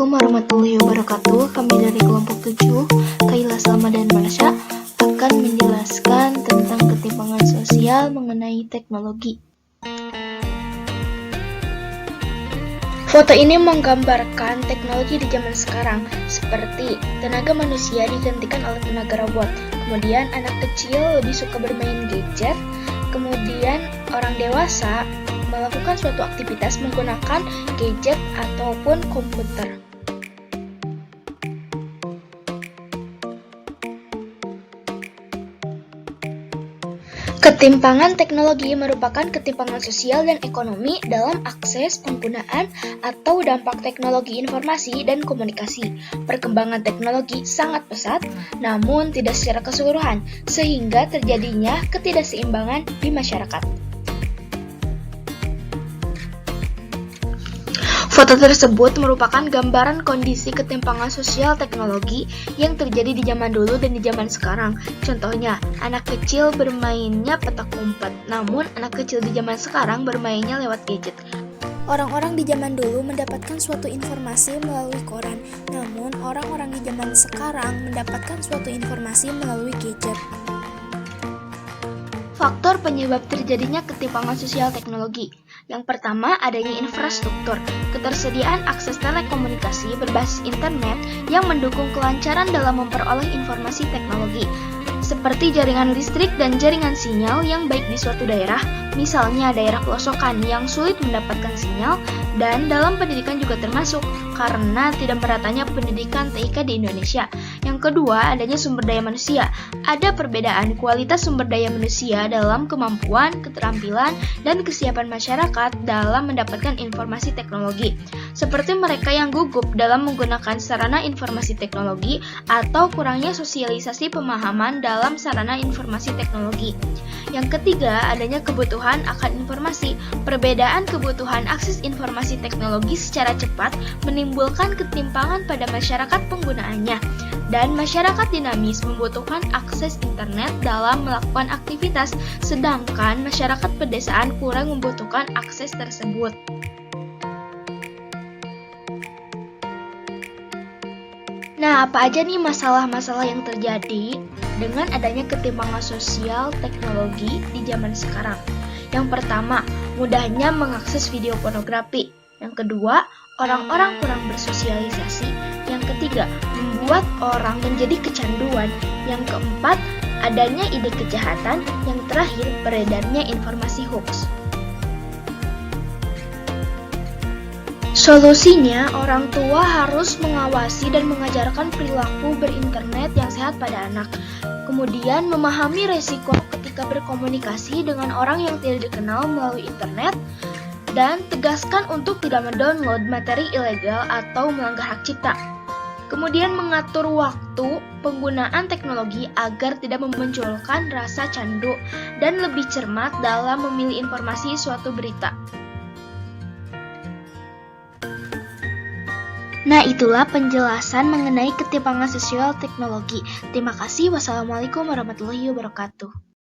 Assalamualaikum warahmatullahi wabarakatuh. Kami dari kelompok 7, Kaila, Salma, dan Marsha akan menjelaskan tentang ketimpangan sosial mengenai teknologi. Foto ini menggambarkan teknologi di zaman sekarang, seperti tenaga manusia digantikan oleh tenaga robot. Kemudian anak kecil lebih suka bermain gadget. Kemudian orang dewasa melakukan suatu aktivitas menggunakan gadget ataupun komputer. Ketimpangan teknologi merupakan ketimpangan sosial dan ekonomi dalam akses, penggunaan, atau dampak teknologi informasi dan komunikasi. Perkembangan teknologi sangat pesat, namun tidak secara keseluruhan, sehingga terjadinya ketidakseimbangan di masyarakat. Foto tersebut merupakan gambaran kondisi ketimpangan sosial teknologi yang terjadi di zaman dulu dan di zaman sekarang. Contohnya, anak kecil bermainnya petak umpet, namun anak kecil di zaman sekarang bermainnya lewat gadget. Orang-orang di zaman dulu mendapatkan suatu informasi melalui koran, namun orang-orang di zaman sekarang mendapatkan suatu informasi melalui gadget. Faktor penyebab terjadinya ketimpangan sosial teknologi. Yang pertama, adanya infrastruktur, ketersediaan akses telekomunikasi berbasis internet yang mendukung kelancaran dalam memperoleh informasi teknologi, seperti jaringan listrik dan jaringan sinyal yang baik di suatu daerah, misalnya daerah pelosokan yang sulit mendapatkan sinyal, dan dalam pendidikan juga termasuk, karena tidak meratanya pendidikan TIK di Indonesia. Yang kedua, adanya sumber daya manusia. Ada perbedaan kualitas sumber daya manusia dalam kemampuan, keterampilan, dan kesiapan masyarakat dalam mendapatkan informasi teknologi, seperti mereka yang gugup dalam menggunakan sarana informasi teknologi atau kurangnya sosialisasi pemahaman dalam sarana informasi teknologi. Yang ketiga, adanya kebutuhan akan informasi. Perbedaan kebutuhan akses informasi teknologi secara cepat menimbulkan ketimpangan pada masyarakat penggunaannya, dan masyarakat dinamis membutuhkan akses internet dalam melakukan aktivitas, sedangkan masyarakat pedesaan kurang membutuhkan akses tersebut. Nah, apa aja nih masalah-masalah yang terjadi dengan adanya ketimpangan sosial teknologi di zaman sekarang? Yang pertama, mudahnya mengakses video pornografi. Yang kedua, orang-orang kurang bersosialisasi. Yang ketiga, membuat orang menjadi kecanduan. Yang keempat, adanya ide kejahatan. Yang terakhir, beredarnya informasi hoax. Solusinya, orang tua harus mengawasi dan mengajarkan perilaku berinternet yang sehat pada anak. Kemudian, memahami resiko ketika berkomunikasi dengan orang yang tidak dikenal melalui internet, dan tegaskan untuk tidak mendownload materi ilegal atau melanggar hak cipta. Kemudian, mengatur waktu penggunaan teknologi agar tidak memunculkan rasa candu dan lebih cermat dalam memilih informasi suatu berita. Nah, itulah penjelasan mengenai ketimpangan sosial teknologi. Terima kasih. Wassalamualaikum warahmatullahi wabarakatuh.